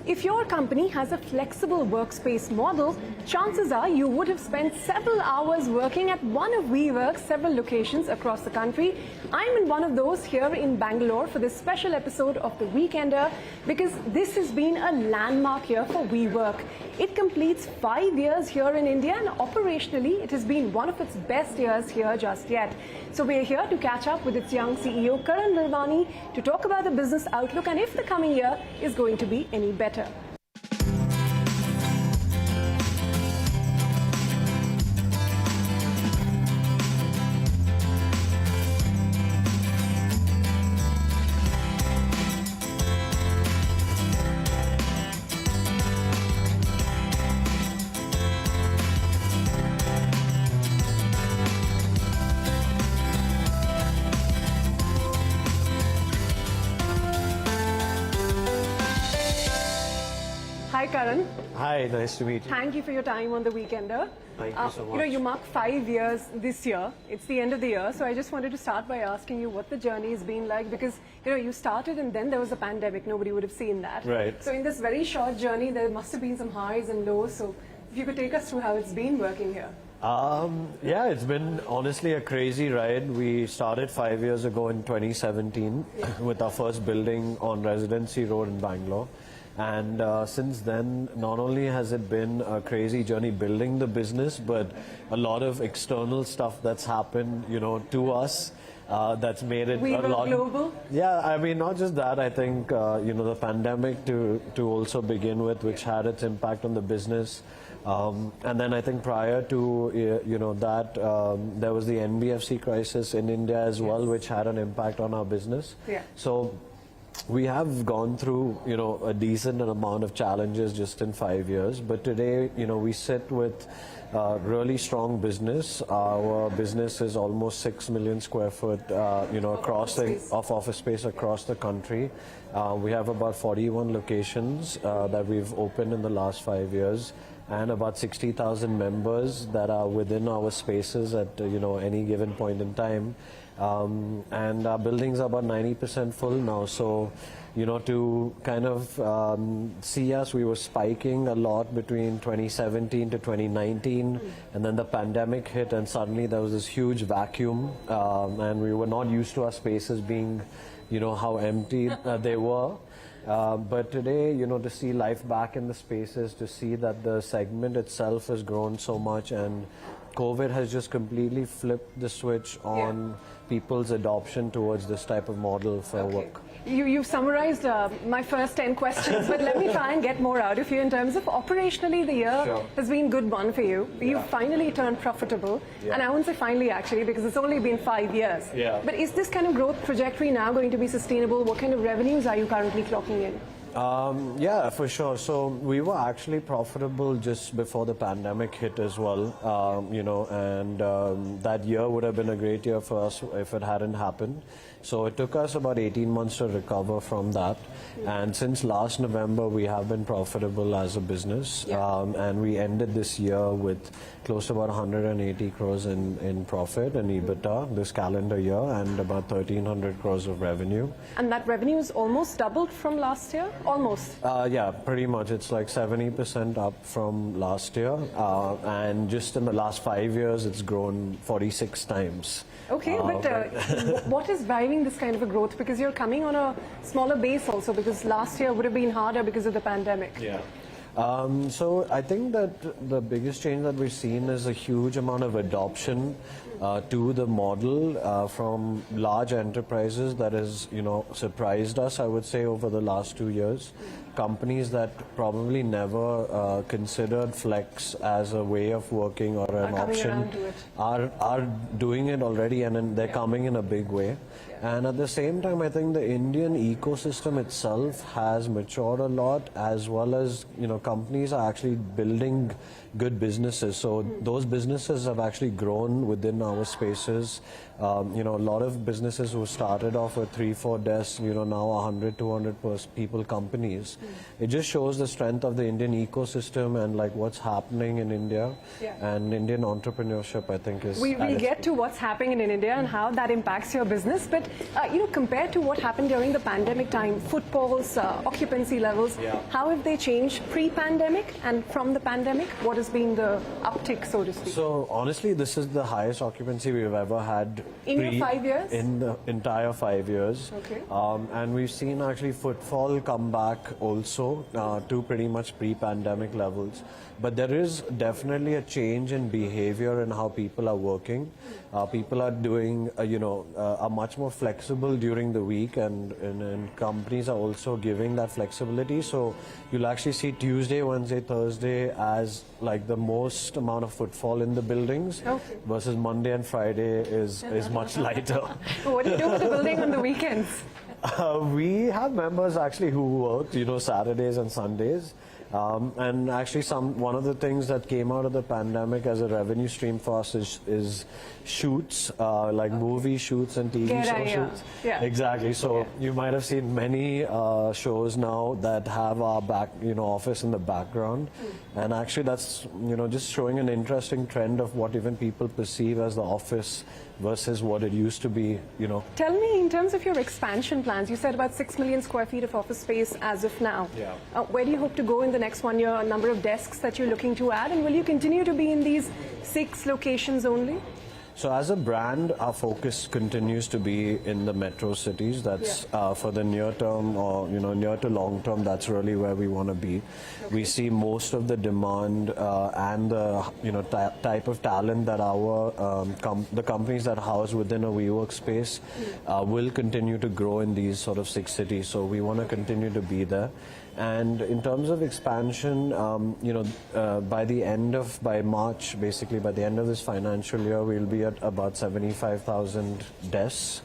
If your company has a flexible workspace model, chances are you would have spent several hours working at one of WeWork's several locations across the country. I'm in one of those here in Bangalore for this special episode of The Weekender because this has been a landmark year for WeWork. It completes 5 years here in India and operationally it has been one of its best years here just yet. So we're here to catch up with its young CEO Karan Virwani to talk about the business outlook and if the coming year is going to be any better. Hi Karan. Hi, nice to meet you. Thank you for your time on The Weekender. Thank you so much. You mark 5 years this year. It's the end of the year. So I just wanted to start by asking you what the journey has been like because, you started and then there was a pandemic. Nobody would have seen that. Right. So in this very short journey, there must have been some highs and lows. So if you could take us through how it's been working here. Yeah, it's been honestly a crazy ride. We started 5 years ago in 2017 with our first building on Residency Road in Bangalore. And since then, not only has it been a crazy journey building the business, but a lot of external stuff that's happened, to us. That's made it a lot global. Yeah, I mean, not just that. I think the pandemic to also begin with, which had its impact on the business, and then I think prior to that, there was the NBFC crisis in India as well, which had an impact on our business. Yeah. So we have gone through a decent amount of challenges just in 5 years, but today we sit with really strong business. Our business is almost 6 million square foot across the office space across the country. We have about 41 locations that we've opened in the last 5 years and about 60,000 members that are within our spaces at any given point in time. And our buildings are about 90% full now. So, to kind of see us, we were spiking a lot between 2017 to 2019, and then the pandemic hit, and suddenly there was this huge vacuum, and we were not used to our spaces being, how empty they were. But today, to see life back in the spaces, to see that the segment itself has grown so much, and COVID has just completely flipped the switch on people's adoption towards this type of model for work. You've summarized my first 10 questions, but let me try and get more out of you in terms of operationally the year has been a good one for you. You've finally turned profitable, and I won't say finally actually because it's only been 5 years. But is this kind of growth trajectory now going to be sustainable? What kind of revenues are you currently clocking in? Yeah, for sure. So we were actually profitable just before the pandemic hit as well, and that year would have been a great year for us if it hadn't happened. So it took us about 18 months to recover from that. And since last November, we have been profitable as a business. And we ended this year with close to about 180 crores in profit and EBITDA this calendar year and about 1,300 crores of revenue. And that revenue is almost doubled from last year? Almost? Yeah, pretty much. It's like 70% up from last year. And just in the last 5 years, it's grown 46 times. Okay, but what is driving this kind of a growth? Because you're coming on a smaller base also, because last year would have been harder because of the pandemic. Yeah. So I think that the biggest change that we've seen is a huge amount of adoption to the model from large enterprises that has, surprised us, I would say, over the last 2 years. Companies that probably never considered flex as a way of working or an option are doing it already, and they're coming in a big way. And at the same time, I think the Indian ecosystem itself has matured a lot, as well as, companies are actually building good businesses. So those businesses have actually grown within our spaces. You know, a lot of businesses who started off with 3-4 desks, you know, now 100-200 people companies. It just shows the strength of the Indian ecosystem and like what's happening in India. And Indian entrepreneurship, I think, is... We'll get to what's happening in India and how that impacts your business. But, you know, compared to what happened during the pandemic time, footfalls, occupancy levels, how have they changed pre-pandemic and from the pandemic? What has been the uptick, so to speak? So, honestly, this is the highest occupancy we've ever had. In your 5 years? In the entire 5 years. Okay. And we've seen actually footfall come back also to pretty much pre-pandemic levels. But there is definitely a change in behavior and how people are working. People are doing, you know, are much more flexible during the week, and companies are also giving that flexibility. So you'll actually see Tuesday, Wednesday, Thursday as like the most amount of footfall in the buildings, versus Monday and Friday is much lighter. What do you do with the building on the weekends? We have members actually who work, you know, Saturdays and Sundays. And actually one of the things that came out of the pandemic as a revenue stream for us is shoots, like movie shoots and TV show shoots. Exactly. So you might have seen many shows now that have our office in the background. And actually that's, you know, just showing an interesting trend of what even people perceive as the office versus what it used to be, you know. Tell me, in terms of your expansion plans, you said about 6 million square feet of office space as of now. Where do you hope to go in the next 1 year? A number of desks that you're looking to add, and will you continue to be in these 6 locations only? So as a brand, our focus continues to be in the metro cities. That's for the near term, or near to long term. That's really where we want to be. We see most of the demand and the type of talent that our the companies that house within a WeWork space will continue to grow in these sort of 6 cities. So we want to continue to be there. And in terms of expansion, by March, basically by the end of this financial year, we'll be at about 75,000 desks,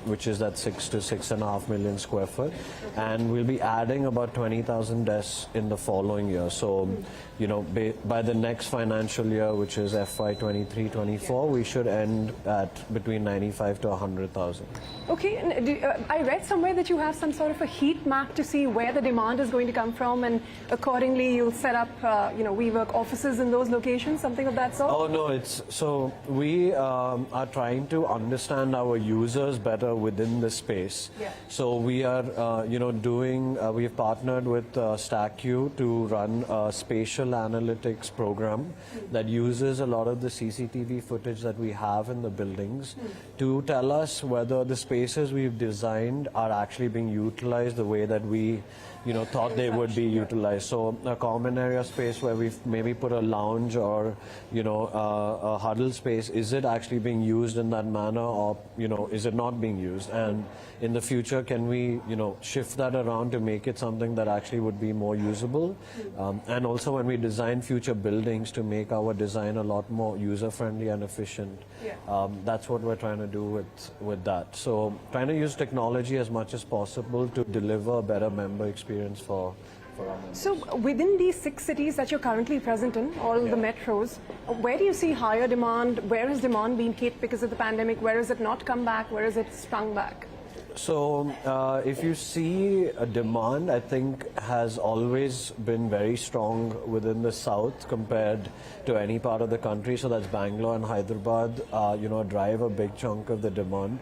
which is that 6 to 6.5 million square foot. And we'll be adding about 20,000 desks in the following year. So, by the next financial year, which is FY 23-24, we should end at between 95 to 100,000. Okay, and I read somewhere that you have some sort of a heat map to see where the demand is going to come from, and accordingly you'll set up, WeWork offices in those locations, something of that sort? Oh no, so we are trying to understand our users better within the space. So we are, we've partnered with StackU to run a spatial analytics program that uses a lot of the CCTV footage that we have in the buildings to tell us whether the spaces we've designed are actually being utilized the way that we thought they would be utilized. So a common area space where we've maybe put a lounge or a huddle space, is it actually being used in that manner, or is it not being used? And in the future, can we shift that around to make it something that actually would be more usable? And also when we design future buildings, to make our design a lot more user-friendly and efficient. That's what we're trying to do with that. So trying to use technology as much as possible to deliver a better member experience for our members. So within these 6 cities that you're currently present in, all the metros, where do you see higher demand? Where has demand been hit because of the pandemic? Where has it not come back? Where has it sprung back? So if you see a demand, I think has always been very strong within the south compared to any part of the country. So that's Bangalore and Hyderabad, drive a big chunk of the demand.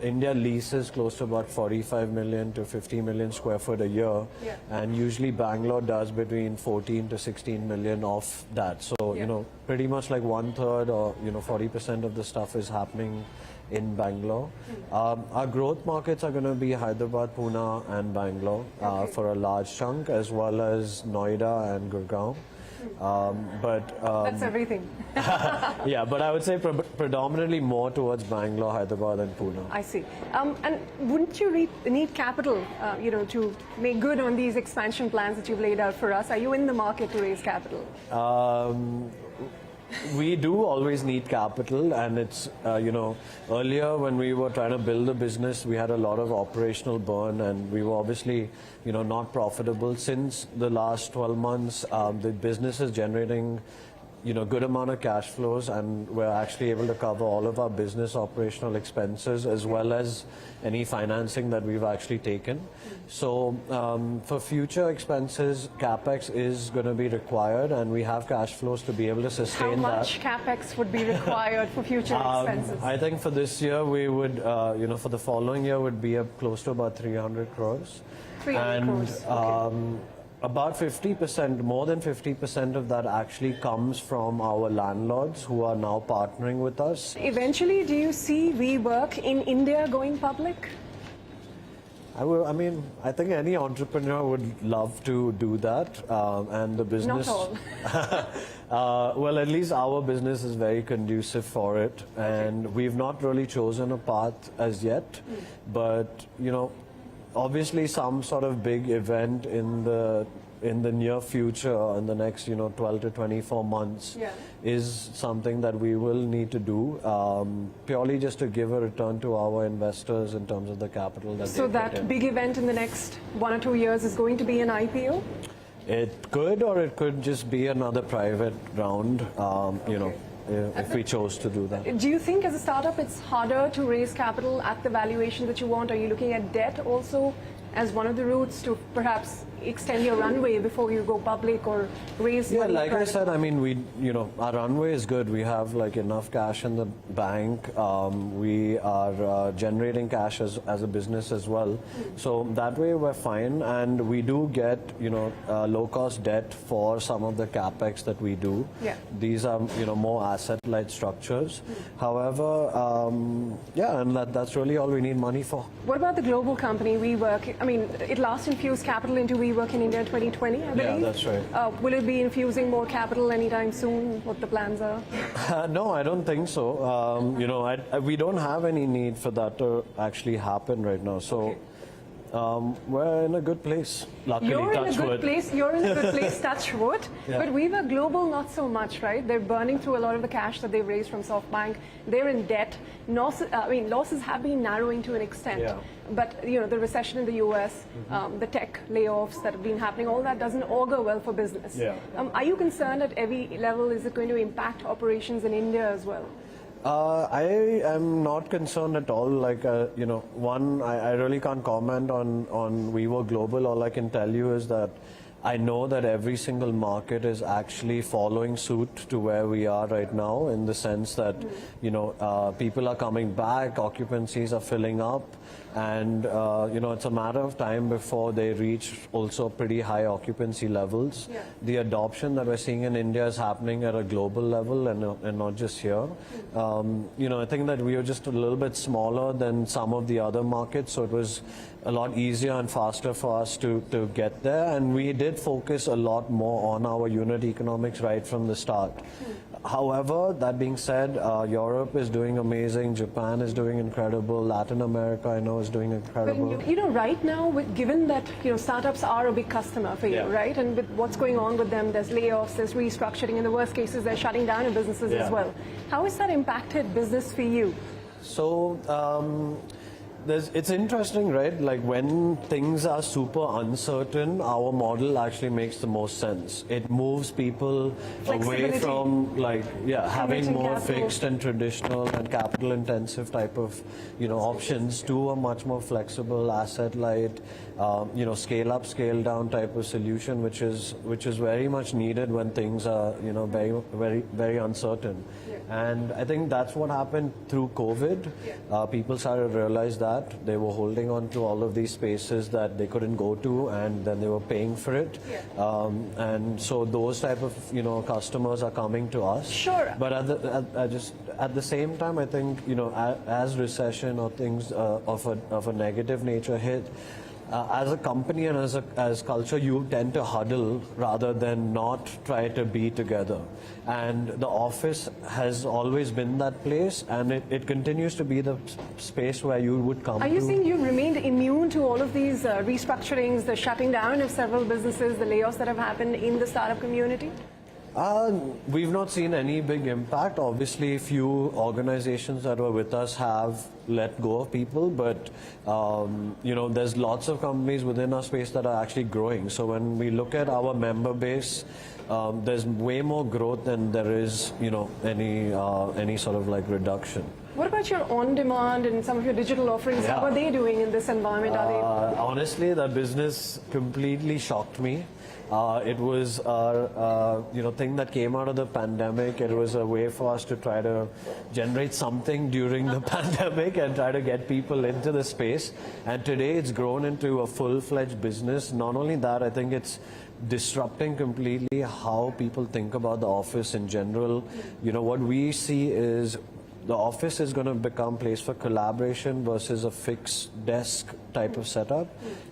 India leases close to about 45 million to 50 million square foot a year. And usually Bangalore does between 14 to 16 million of that. So, pretty much like 1/3 or, 40% of the stuff is happening in Bangalore. Our growth markets are going to be Hyderabad, Pune and Bangalore for a large chunk, as well as Noida and Gurgaon. That's everything. Yeah, but I would say predominantly more towards Bangalore, Hyderabad and Pune. I see. And wouldn't you need capital, to make good on these expansion plans that you've laid out for us? Are you in the market to raise capital? we do always need capital, and it's, earlier when we were trying to build a business, we had a lot of operational burn, and we were obviously, not profitable. Since the last 12 months, the business is generating good amount of cash flows, and we're actually able to cover all of our business operational expenses as well as any financing that we've actually taken. So for future expenses, CapEx is going to be required, and we have cash flows to be able to sustain that. How much CapEx would be required for future expenses? I think for this year we would, for the following year would be close to about 300 crores. 300 crores, okay. About 50%, more than 50% of that actually comes from our landlords who are now partnering with us. Eventually, do you see WeWork in India going public? I think any entrepreneur would love to do that, and the business. Not all. Well, at least our business is very conducive for it, and we've not really chosen a path as yet. But obviously, some sort of big event in the near future, in the next 12 to 24 months, is something that we will need to do, purely just to give a return to our investors in terms of the capital that. So that big event in the next 1 or 2 years is going to be an IPO? It could, or it could just be another private round. If we chose to do that. Do you think as a startup it's harder to raise capital at the valuation that you want? Are you looking at debt also as one of the routes to perhaps extend your runway before you go public or raise money? Like I said, our runway is good. We have enough cash in the bank. We are generating cash as a business as well. So that way we're fine, and we do get low-cost debt for some of the capex that we do. Yeah. These are more asset-light structures. However, and that's really all we need money for. What about the global company WeWork? It last infused capital into WeWork in India in 2020, I believe. Yeah, that's right. Will it be infusing more capital anytime soon? What the plans are? No, I don't think so. We don't have any need for that to actually happen right now. So. We're in a good place, luckily. You're in a good place, touch wood. Yeah. But WeWork Global, not so much, right? They're burning through a lot of the cash that they've raised from SoftBank. They're in debt. Losses have been narrowing to an extent. Yeah. But, the recession in the US, the tech layoffs that have been happening, all that doesn't augur well for business. Yeah. Are you concerned at every level? Is it going to impact operations in India as well? I am not concerned at all. I really can't comment on WeWork Global. All I can tell you is that I know that every single market is actually following suit to where we are right now, in the sense that, people are coming back, occupancies are filling up, and, it's a matter of time before they reach also pretty high occupancy levels. Yeah. The adoption that we're seeing in India is happening at a global level and not just here. I think that we are just a little bit smaller than some of the other markets, so it was a lot easier and faster for us to get there, and we did focus a lot more on our unit economics right from the start. However, that being said, Europe is doing amazing, Japan is doing incredible, Latin America I know is doing incredible. But right now, given that startups are a big customer for you, right? And with what's going on with them, there's layoffs, there's restructuring, in the worst cases they're shutting down in businesses as well. How has that impacted business for you? So, it's interesting, right? When things are super uncertain, our model actually makes the most sense. It moves people away from having more fixed and traditional and capital intensive type of options to a much more flexible, asset light, scale up, scale down type of solution, which is very much needed when things are very, very, very uncertain. And I think that's what happened through COVID. People started to realize that they were holding on to all of these spaces that they couldn't go to, and then they were paying for it. And so those type of customers are coming to us. Sure. But at the same time, I think as recession or things of a negative nature hit, as a company and as culture, you tend to huddle rather than not try to be together. And the office has always been that place, and it continues to be the space where you would come to. Are you saying you remained immune to all of these restructurings, the shutting down of several businesses, the layoffs that have happened in the startup community? We've not seen any big impact. Obviously, few organizations that were with us have let go of people, but there's lots of companies within our space that are actually growing. So when we look at our member base, there's way more growth than there is, any sort of like reduction. What about your on-demand and some of your digital offerings? Yeah. How are they doing in this environment? Honestly, that business completely shocked me. It was a thing that came out of the pandemic. It was a way for us to try to generate something during the pandemic and try to get people into the space. And today it's grown into a full-fledged business. Not only that, I think it's disrupting completely how people think about the office in general. What we see is the office is going to become a place for collaboration versus a fixed desk type of setup.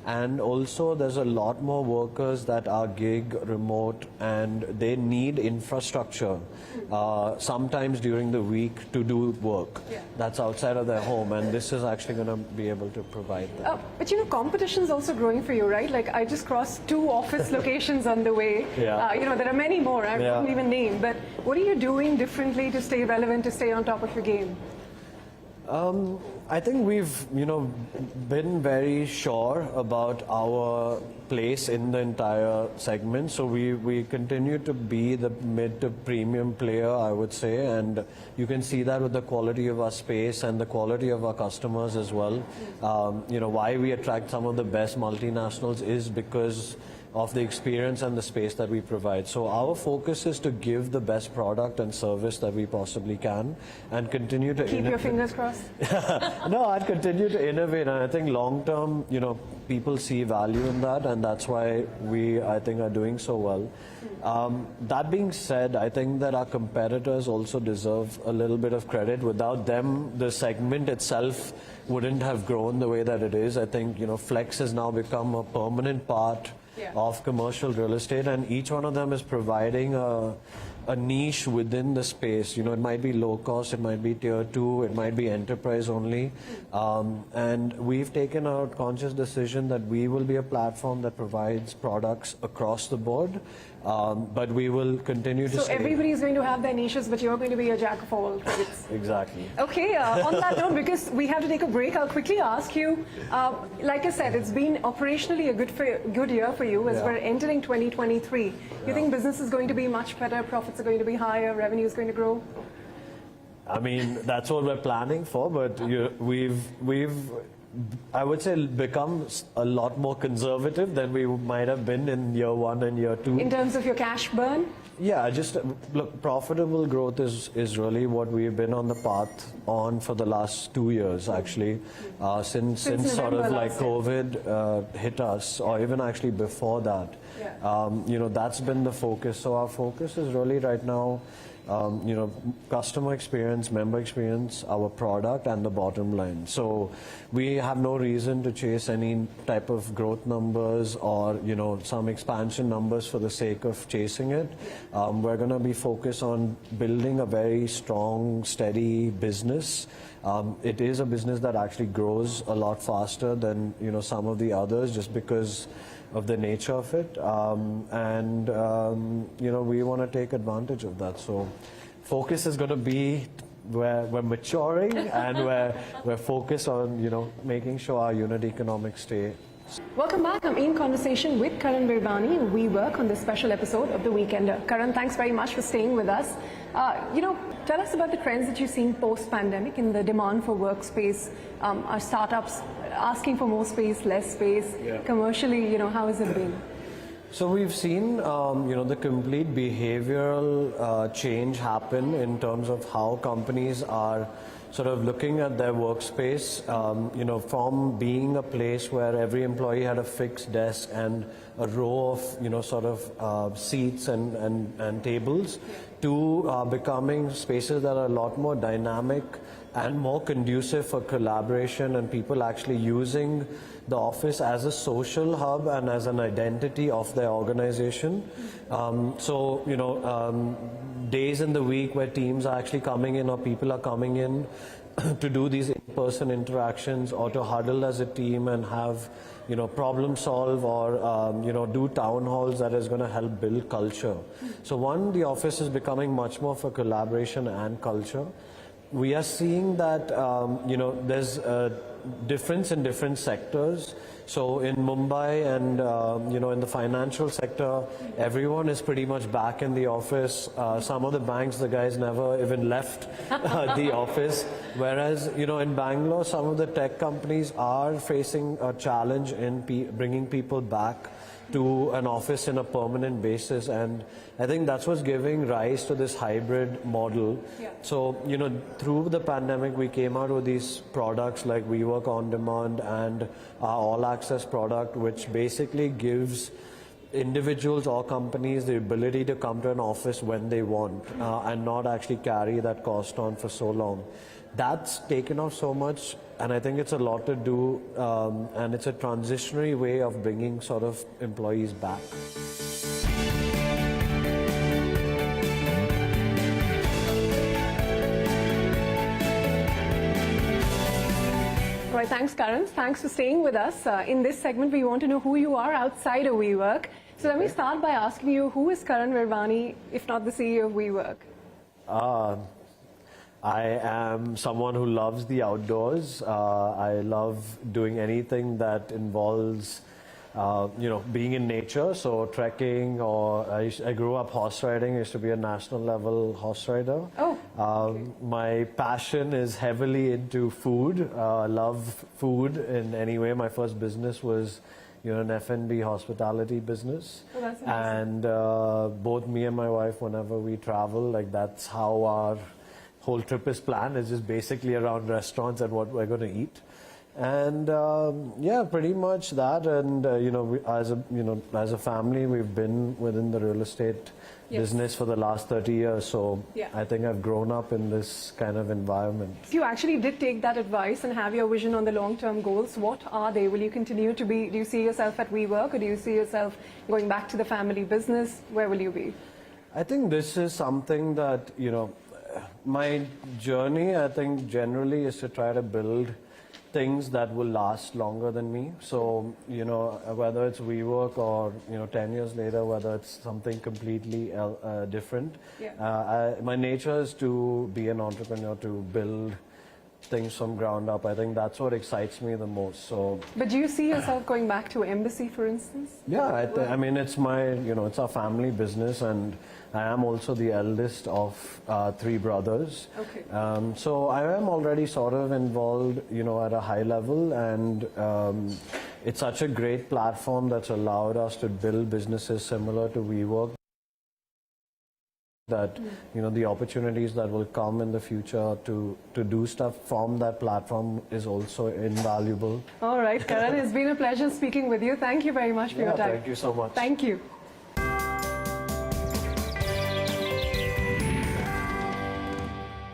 And also there's a lot more workers that are gig, remote, and they need infrastructure sometimes during the week to do work that's outside of their home, and this is actually going to be able to provide that. But competition is also growing for you, right? Like I just crossed 2 office locations on the way. There are many more I couldn't even name. But what are you doing differently to stay relevant, to stay on top of your game? I think we've, been very sure about our place in the entire segment. So we continue to be the mid to premium player, I would say, and you can see that with the quality of our space and the quality of our customers as well. Why we attract some of the best multinationals is because of the experience and the space that we provide. So our focus is to give the best product and service that we possibly can and continue to keep your fingers crossed. No, I'd continue to innovate, and I think long term, people see value in that, and that's why we, I think, are doing so well. That being said, I think that our competitors also deserve a little bit of credit. Without them, the segment itself wouldn't have grown the way that it is. I think, Flex has now become a permanent part of commercial real estate, and each one of them is providing a niche within the space. It might be low cost, it might be tier 2, it might be enterprise only. And we've taken a conscious decision that we will be a platform that provides products across the board. But we will continue to So everybody is going to have their niches, but you're going to be a jack of all trades. Exactly. Okay, on that note, because we have to take a break, I'll quickly ask you, like I said, it's been operationally a good year for you as we're entering 2023. You think business is going to be much better, profits are going to be higher, revenue is going to grow? I mean, that's what we're planning for, but we've I would say become a lot more conservative than we might have been in year 1 and year 2. In terms of your cash burn? Yeah, just look, profitable growth is really what we've been on the path on for the last 2 years, actually, since sort of like COVID hit us, or even actually before that. That's been the focus. So our focus is really right now, customer experience, member experience, our product, and the bottom line. So we have no reason to chase any type of growth numbers or, some expansion numbers for the sake of chasing it. We're going to be focused on building a very strong, steady business. It is a business that actually grows a lot faster than, some of the others, just because of the nature of it, we want to take advantage of that. So focus is going to be where we're maturing and we're focused on making sure our unit economics stay. Welcome back. I'm in conversation with Karan Virwani and WeWork on this special episode of The Weekender. Karan, thanks very much for staying with us. Tell us about the trends that you're seeing post-pandemic in the demand for workspace. Are startups asking for more space, less space? Commercially, how has it been? So we've seen, the complete behavioral change happen in terms of how companies are sort of looking at their workspace, from being a place where every employee had a fixed desk and a row of, seats and tables, to becoming spaces that are a lot more dynamic and more conducive for collaboration and people actually using the office as a social hub and as an identity of their organization. days in the week where teams are actually coming in or people are coming in to do these in-person interactions or to huddle as a team and have, problem solve or, do town halls that is going to help build culture. So one, the office is becoming much more for collaboration and culture. We are seeing that, there's a difference in different sectors. So in Mumbai and, in the financial sector, everyone is pretty much back in the office. Some of the banks, the guys never even left the office. Whereas, in Bangalore, some of the tech companies are facing a challenge in bringing people back to an office in a permanent basis, and I think that's what's giving rise to this hybrid model. Yeah. So, through the pandemic, we came out with these products like WeWork On Demand and our All Access product, which basically gives individuals or companies the ability to come to an office when they want and not actually carry that cost on for so long. That's taken off so much, and I think it's a lot to do, and it's a transitionary way of bringing sort of employees back. Right, thanks, Karan. Thanks for staying with us. In this segment, we want to know who you are outside of WeWork. So let me start by asking you, who is Karan Virwani, if not the CEO of WeWork? I am someone who loves the outdoors. I love doing anything that involves, being in nature. So trekking, I grew up horse riding. I used to be a national level horse rider. Oh. Okay. My passion is heavily into food. I love food in any way. My first business was, an F&B hospitality business. Oh, that's nice. And both me and my wife, whenever we travel, that's how our whole trip is planned. It's just basically around restaurants and what we're going to eat, and pretty much that. And as a family, we've been within the real estate business for the last 30 years. So I think I've grown up in this kind of environment. You actually did take that advice and have your vision on the long-term goals. What are they? Will you continue to be? Do you see yourself at WeWork, or do you see yourself going back to the family business? Where will you be? I think this is something that my journey, I think, generally is to try to build things that will last longer than me. So, whether it's WeWork or, 10 years later, whether it's something completely different. My nature is to be an entrepreneur, to build things from ground up. I think that's what excites me the most. So, but do you see yourself going back to Embassy, for instance? Yeah, I mean, it's my, it's our family business, and I am also the eldest of 3 brothers. Okay. So I am already sort of involved, at a high level, and it's such a great platform that's allowed us to build businesses similar to WeWork. That the opportunities that will come in the future to do stuff from that platform is also invaluable. All right, Karan, it's been a pleasure speaking with you. Thank you very much for your time. Thank you so much. Thank you.